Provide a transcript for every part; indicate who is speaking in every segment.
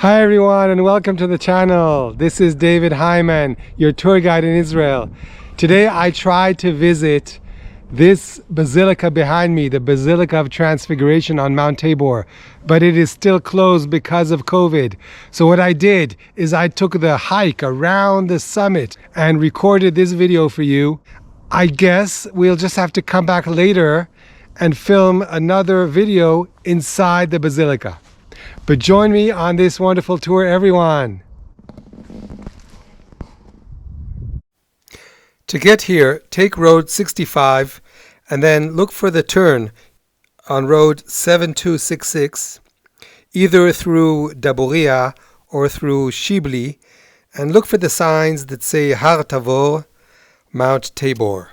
Speaker 1: Hi everyone and welcome to the channel. This is David Hyman, your tour guide in Israel. Today I tried to visit this basilica behind me, the Basilica of Transfiguration on Mount Tabor, but it is still closed because of COVID. So what I did is I took the hike around the summit and recorded this video for you. I guess we'll just have to come back later and film another video inside the basilica. But join me on this wonderful tour, everyone. To get here, take road 65 and then look for the turn on road 7266, either through Daboria or through Shibli, and look for the signs that say Har Tavor, Mount Tabor.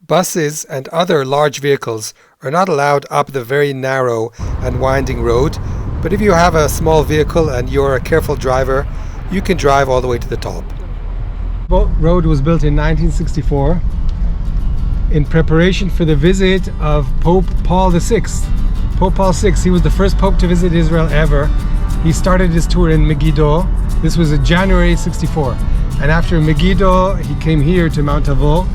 Speaker 1: Buses and other large vehicles are not allowed up the very narrow and winding road, but if you have a small vehicle and you're a careful driver, you can drive all the way to the top. The road was built in 1964 in preparation for the visit of Pope Paul VI. Pope Paul VI, he was the first pope to visit Israel ever. He started his tour in Megiddo. This was in January 64. And after Megiddo, he came here to Mount Tabor.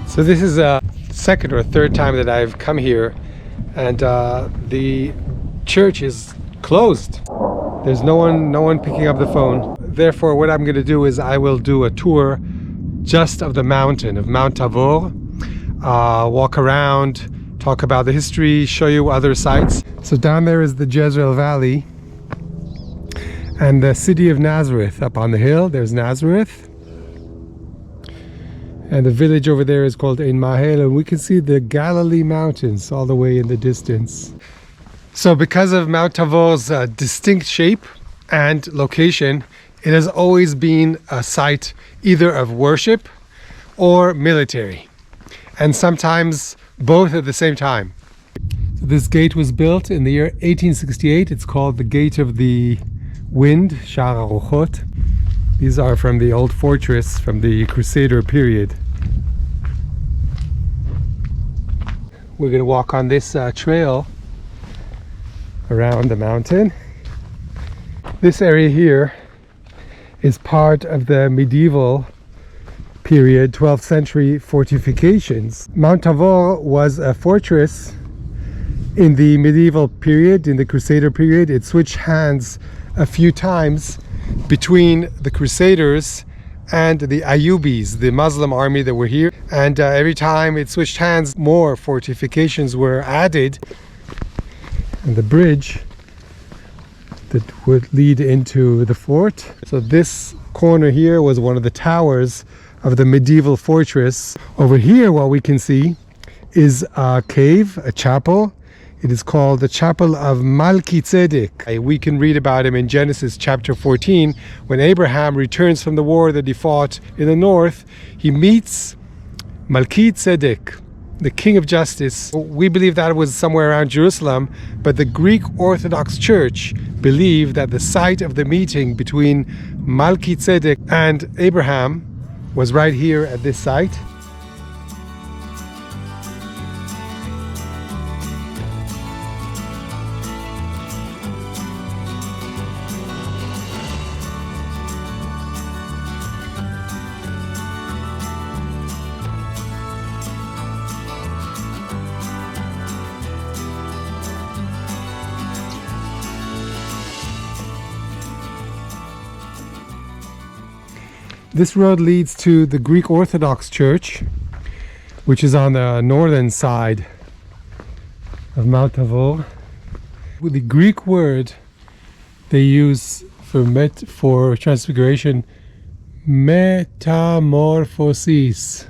Speaker 1: So this is a second or third time that I've come here, and the church is closed. There's no one picking up the phone. Therefore, what I'm going to do is I will do a tour just of the mountain, of Mount Tabor, walk around, talk about the history, show you other sites. So down there is the Jezreel Valley and the city of Nazareth. Up on the hill, there's Nazareth. And the village over there is called Ein Mahel, and we can see the Galilee mountains all the way in the distance. So because of Mount Tabor's distinct shape and location, it has always been a site either of worship or military, and sometimes both at the same time. So this gate was built in the year 1868. It's called the Gate of the Wind, Sha'ar HaRochot. These are from the old fortress from the Crusader period. We're going to walk on this trail around the mountain. This area here is part of the medieval period, 12th century fortifications. Mount Tabor was a fortress in the medieval period, in the Crusader period. It switched hands a few times between the Crusaders and the Ayyoubis, the Muslim army that were here, and every time it switched hands, more fortifications were added, and the bridge that would lead into the fort. So this corner here was one of the towers of the medieval fortress. Over here, what we can see is a cave, a chapel. It is called the Chapel of Malkitzedek. We can read about him in Genesis chapter 14. When Abraham returns from the war that he fought in the north, he meets Melchizedek, the king of justice. We believe that was somewhere around Jerusalem, but the Greek Orthodox Church believed that the site of the meeting between Melchizedek and Abraham was right here at this site. This road leads to the Greek Orthodox Church, which is on the northern side of Mount Tabor. The Greek word they use for transfiguration, metamorphosis.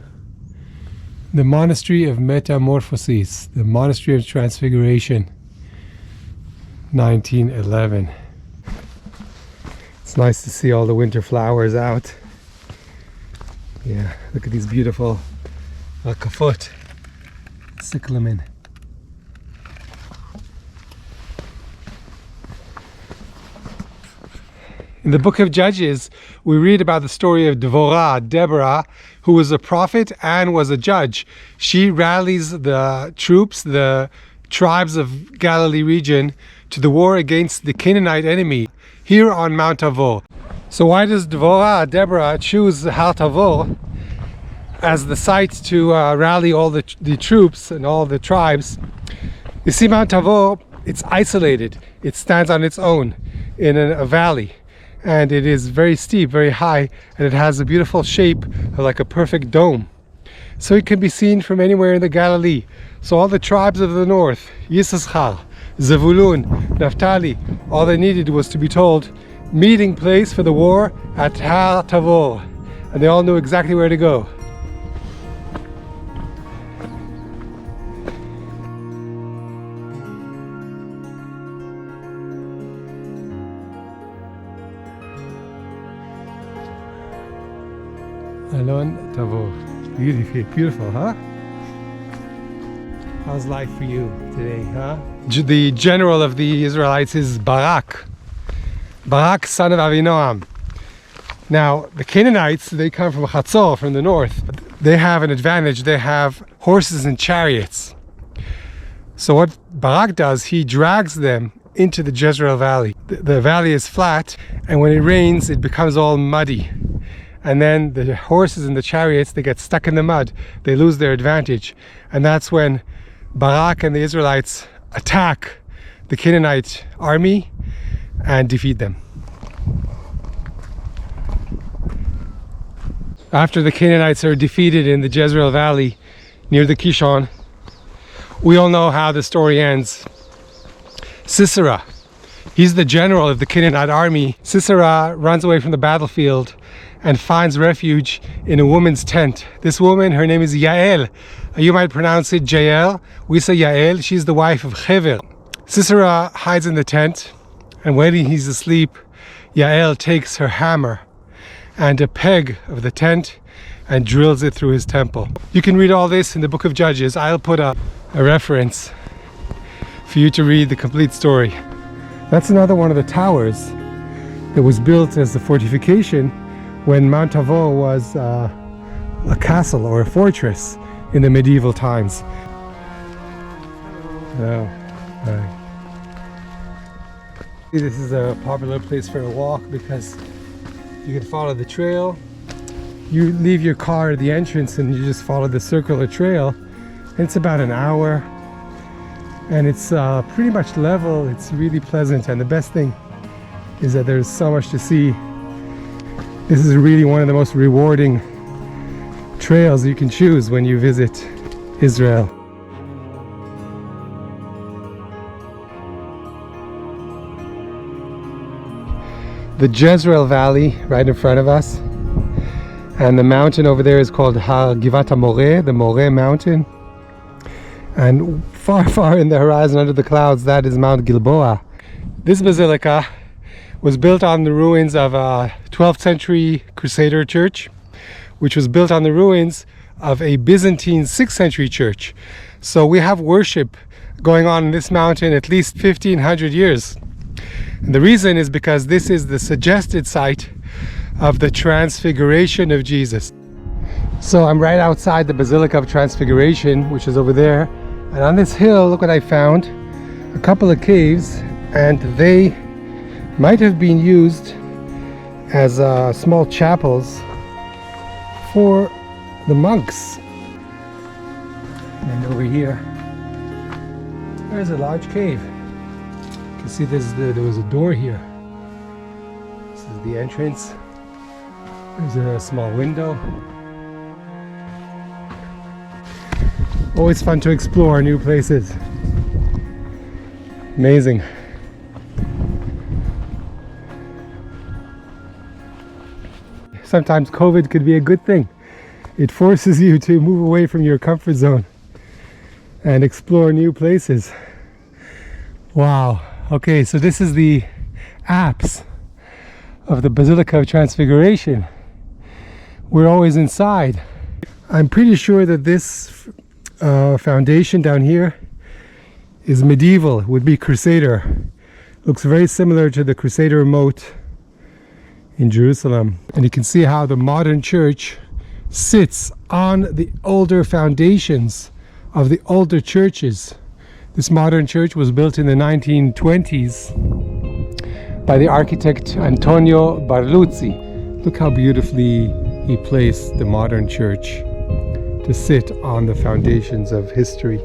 Speaker 1: The Monastery of Metamorphosis, the Monastery of Transfiguration, 1911. It's nice to see all the winter flowers out. Yeah, look at these beautiful kafut, cyclamen. In the book of Judges, we read about the story of Deborah, who was a prophet and was a judge. She rallies the troops, the tribes of Galilee region, to the war against the Canaanite enemy here on Mount Tabor. So why does Deborah choose Har Tabor as the site to rally all the troops and all the tribes? You see, Mount Tabor, it's isolated. It stands on its own in a valley. And it is very steep, very high, and it has a beautiful shape of like a perfect dome. So it can be seen from anywhere in the Galilee. So all the tribes of the north, Yisachar, Zevulun, Naphtali, all they needed was to be told, meeting place for the war at Har Tabor. And they all knew exactly where to go. Alon Tavor. Beautiful, huh? How's life for you today, huh? The general of the Israelites is Barak. Barak, son of Avinoam. Now, the Canaanites, they come from Chatzor, from the north. They have an advantage. They have horses and chariots. So what Barak does, he drags them into the Jezreel valley. The valley is flat, and when it rains, it becomes all muddy. And then the horses and the chariots, they get stuck in the mud. They lose their advantage. And that's when Barak and the Israelites attack the Canaanite army and defeat them. After the Canaanites are defeated in the Jezreel valley near the Kishon, we all know how the story ends. Sisera, he's the general of the Canaanite army. Sisera runs away from the battlefield and finds refuge in a woman's tent. This woman, her name is Yael. You might pronounce it Jael. We say Yael. She's the wife of Hever. Sisera hides in the tent, and when he's asleep, Yael takes her hammer and a peg of the tent and drills it through his temple. You can read all this in the book of Judges. I'll put a reference for you to read the complete story. That's another one of the towers that was built as a fortification when Mount Tabor was a castle or a fortress in the medieval times. Oh, right. This is a popular place for a walk because you can follow the trail. You leave your car at the entrance and you just follow the circular trail. It's about an hour and it's pretty much level. It's really pleasant, and the best thing is that there's so much to see. This is really one of the most rewarding trails you can choose when you visit Israel. The Jezreel Valley right in front of us, and the mountain over there is called Har Givat HaMoreh, the Moreh mountain, and far in the horizon under the clouds, that is Mount Gilboa. This basilica was built on the ruins of a 12th century Crusader church, which was built on the ruins of a Byzantine 6th century church. So we have worship going on in this mountain at least 1500 years. And the reason is because this is the suggested site of the Transfiguration of Jesus. So I'm right outside the Basilica of Transfiguration, which is over there. And on this hill, look what I found. A couple of caves, and they might have been used as small chapels for the monks. And over here, there's a large cave. You can see there was a door here. This is the entrance. There's a small window. Always fun to explore new places. Amazing. Sometimes COVID could be a good thing. It forces you to move away from your comfort zone and explore new places. Wow. Okay, so this is the apse of the Basilica of Transfiguration. We're always inside. I'm pretty sure that this foundation down here is medieval, would be Crusader. Looks very similar to the Crusader moat in Jerusalem. And you can see how the modern church sits on the older foundations of the older churches. This modern church was built in the 1920s by the architect Antonio Barluzzi. Look how beautifully he placed the modern church to sit on the foundations of history.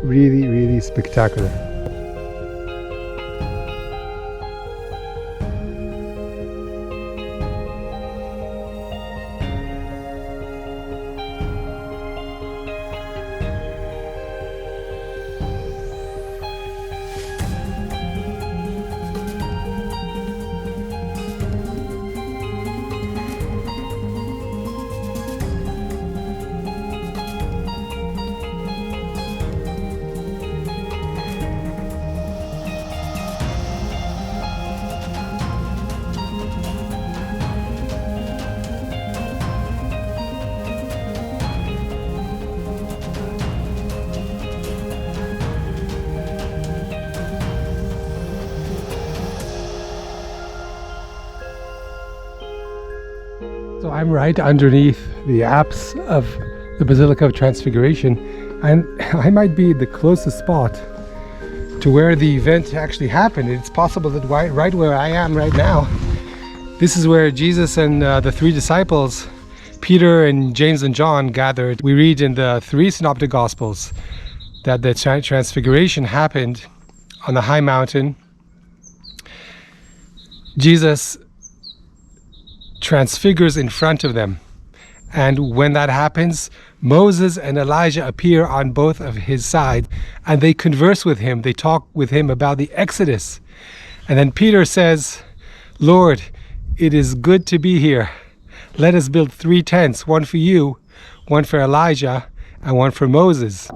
Speaker 1: Really, really spectacular. So I'm right underneath the apse of the Basilica of Transfiguration, and I might be the closest spot to where the event actually happened. It's possible that right where I am right now, this is where Jesus and the three disciples, Peter and James and John, gathered. We read in the three synoptic gospels that the transfiguration happened on the high mountain. Jesus transfigures in front of them, and when that happens, Moses and Elijah appear on both of his sides, and they converse with him. They talk with him about the Exodus. And then Peter says, "Lord, it is good to be here. Let us build 3 tents, one for you, one for Elijah, and one for Moses."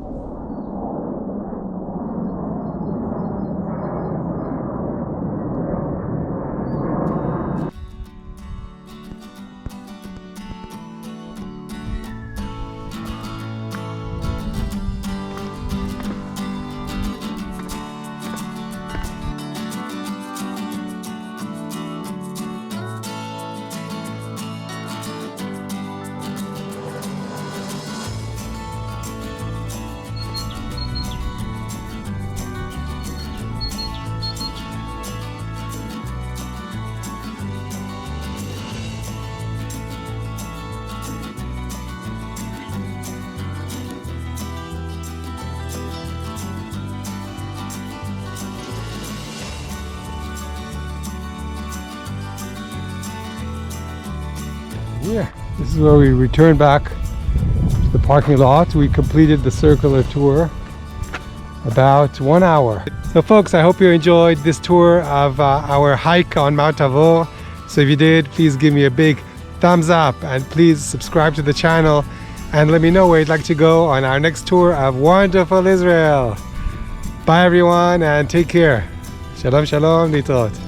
Speaker 1: Yeah, this is where we return back to the parking lot. We completed the circular tour, about 1 hour. So folks, I hope you enjoyed this tour of our hike on Mount Tabor. So if you did, please give me a big thumbs up, and please subscribe to the channel, and let me know where you'd like to go on our next tour of wonderful Israel. Bye everyone, and take care. Shalom, shalom, litot.